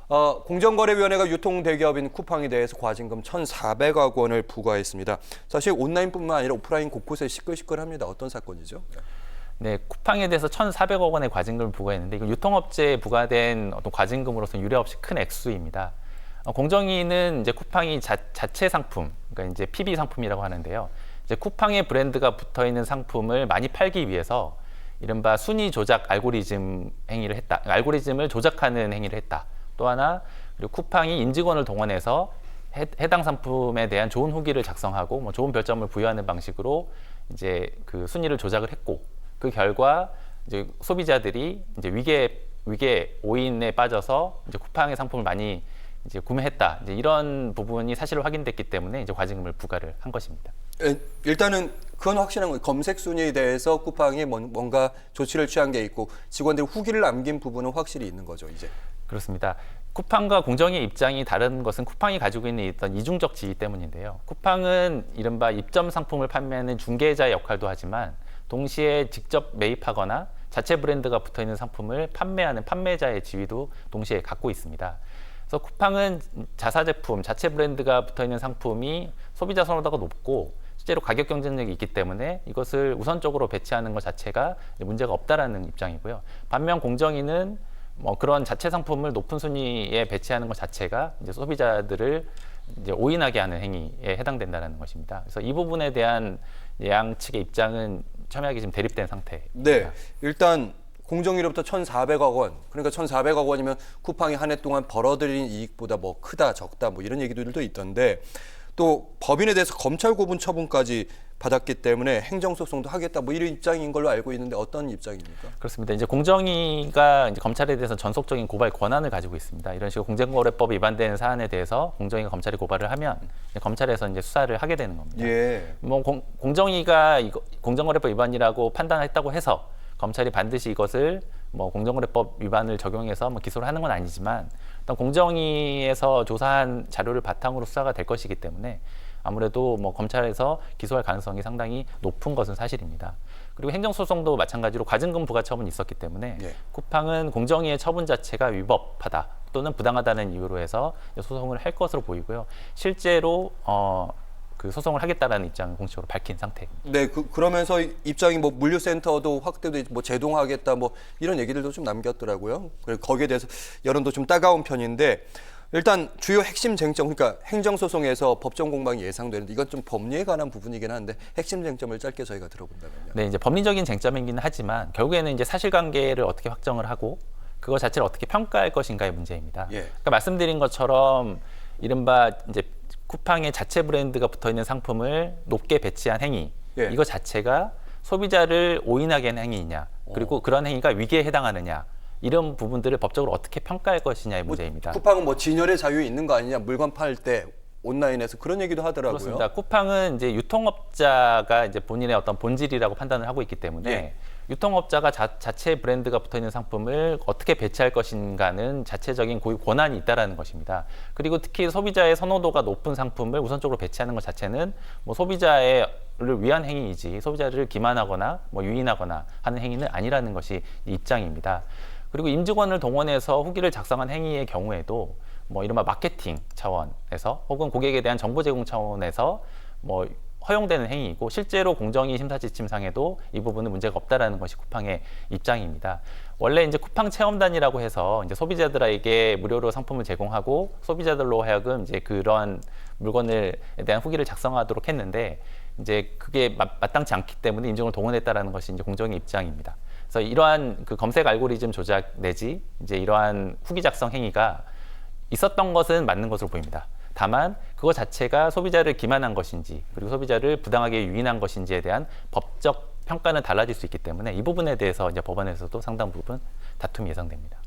공정거래위원회가 유통대기업인 쿠팡에 대해서 과징금 1,400억 원을 부과했습니다. 사실 온라인뿐만 아니라 오프라인 곳곳에 시끌시끌합니다. 어떤 사건이죠? 네, 쿠팡에 대해서 1,400억 원의 과징금을 부과했는데 이거 유통업체에 부과된 어떤 과징금으로서 유례 없이 큰 액수입니다. 공정위는 이제 쿠팡이 자체 상품, 그러니까 이제 PB 상품이라고 하는데요. 이제 쿠팡의 브랜드가 붙어 있는 상품을 많이 팔기 위해서 이른바 순위 조작 알고리즘 행위를 했다. 알고리즘을 조작하는 행위를 했다. 또 하나, 그리고 쿠팡이 임직원을 동원해서 해당 상품에 대한 좋은 후기를 작성하고 뭐 좋은 별점을 부여하는 방식으로 이제 그 순위를 조작을 했고, 그 결과 이제 소비자들이 이제 위계 오인에 빠져서 이제 쿠팡의 상품을 많이 이제 구매했다. 이제 이런 부분이 사실로 확인됐기 때문에 이제 과징금을 부과를 한 것입니다. 일단은 그건 확실한 거예요. 검색 순위에 대해서 쿠팡이 뭔가 조치를 취한 게 있고 직원들이 후기를 남긴 부분은 확실히 있는 거죠, 이제. 그렇습니다. 쿠팡과 공정위의 입장이 다른 것은 쿠팡이 가지고 있는 어떤 이중적 지위 때문인데요. 쿠팡은 이른바 입점 상품을 판매하는 중개자의 역할도 하지만 동시에 직접 매입하거나 자체 브랜드가 붙어 있는 상품을 판매하는 판매자의 지위도 동시에 갖고 있습니다. 그래서 쿠팡은 자사 제품, 자체 브랜드가 붙어 있는 상품이 소비자 선호도가 높고 실제로 가격 경쟁력이 있기 때문에 이것을 우선적으로 배치하는 것 자체가 문제가 없다라는 입장이고요. 반면 공정위는 뭐 그런 자체 상품을 높은 순위에 배치하는 것 자체가 이제 소비자들을 이제 오인하게 하는 행위에 해당된다는 것입니다. 그래서 이 부분에 대한 양측의 입장은 첨예하게 지금 대립된 상태입니다. 네, 일단 공정위로부터 1,400억 원, 그러니까 1,400억 원이면 쿠팡이 한 해 동안 벌어들인 이익보다 뭐 크다, 적다, 뭐 이런 얘기들도 있던데 또 법인에 대해서 검찰 고분 처분까지 받았기 때문에 행정소송도 하겠다, 뭐 이런 입장인 걸로 알고 있는데 어떤 입장입니까? 그렇습니다. 이제 공정위가 이제 검찰에 대해서 전속적인 고발 권한을 가지고 있습니다. 이런 식으로 공정거래법 위반되는 사안에 대해서 공정위가 검찰에 고발을 하면 이제 검찰에서 이제 수사를 하게 되는 겁니다. 예. 뭐 공정위가 이거 공정거래법 위반이라고 판단했다고 해서 검찰이 반드시 이것을 뭐 공정거래법 위반을 적용해서 뭐 기소를 하는 건 아니지만 일단 공정위에서 조사한 자료를 바탕으로 수사가 될 것이기 때문에 아무래도 뭐 검찰에서 기소할 가능성이 상당히 높은 것은 사실입니다. 그리고 행정소송도 마찬가지로 과징금 부과 처분이 있었기 때문에 쿠팡은 공정위의 처분 자체가 위법하다 또는 부당하다는 이유로 해서 소송을 할 것으로 보이고요. 실제로 그 소송을 하겠다라는 입장을 공식적으로 밝힌 상태입니다. 네, 그러면서 입장이 뭐 물류센터도 확대도 뭐 제동하겠다 뭐 이런 얘기들도 좀 남겼더라고요. 그리고 거기에 대해서 여론도 좀 따가운 편인데 일단 주요 핵심 쟁점, 그러니까 행정소송에서 법정 공방이 예상되는데 이건 좀 법리에 관한 부분이긴 한데 핵심 쟁점을 짧게 저희가 들어본다면요. 네, 이제 법리적인 쟁점이긴 하지만 결국에는 이제 사실관계를 어떻게 확정을 하고 그것 자체를 어떻게 평가할 것인가의 문제입니다. 그러니까 말씀드린 것처럼 이른바 이제 쿠팡의 자체 브랜드가 붙어 있는 상품을 높게 배치한 행위, 이거 자체가 소비자를 오인하게 하는 행위이냐, 그리고 그런 행위가 위계에 해당하느냐, 이런 부분들을 법적으로 어떻게 평가할 것이냐의 문제입니다. 쿠팡은 뭐 진열의 자유 있는 거 아니냐, 물건 팔 때 온라인에서 그런 얘기도 하더라고요. 그렇습니다. 쿠팡은 이제 유통업자가 이제 본인의 어떤 본질이라고 판단을 하고 있기 때문에 유통업자가 자체 브랜드가 붙어 있는 상품을 어떻게 배치할 것인가는 자체적인 고유 권한이 있다라는 것입니다. 그리고 특히 소비자의 선호도가 높은 상품을 우선적으로 배치하는 것 자체는 뭐 소비자를 위한 행위이지 소비자를 기만하거나 뭐 유인하거나 하는 행위는 아니라는 것이 입장입니다. 그리고 임직원을 동원해서 후기를 작성한 행위의 경우에도 뭐 이른바 마케팅 차원에서 혹은 고객에 대한 정보 제공 차원에서 뭐 허용되는 행위이고 실제로 공정위 심사 지침상에도 이 부분은 문제가 없다라는 것이 쿠팡의 입장입니다. 원래 이제 쿠팡 체험단이라고 해서 이제 소비자들에게 무료로 상품을 제공하고 소비자들로 하여금 이제 그런 물건에 대한 후기를 작성하도록 했는데 이제 그게 마땅치 않기 때문에 임직원을 동원했다라는 것이 이제 공정위 입장입니다. 그래서 이러한 그 검색 알고리즘 조작 내지 이제 이러한 후기 작성 행위가 있었던 것은 맞는 것으로 보입니다. 다만 그거 자체가 소비자를 기만한 것인지 그리고 소비자를 부당하게 유인한 것인지에 대한 법적 평가는 달라질 수 있기 때문에 이 부분에 대해서 이제 법원에서도 상당 부분 다툼이 예상됩니다.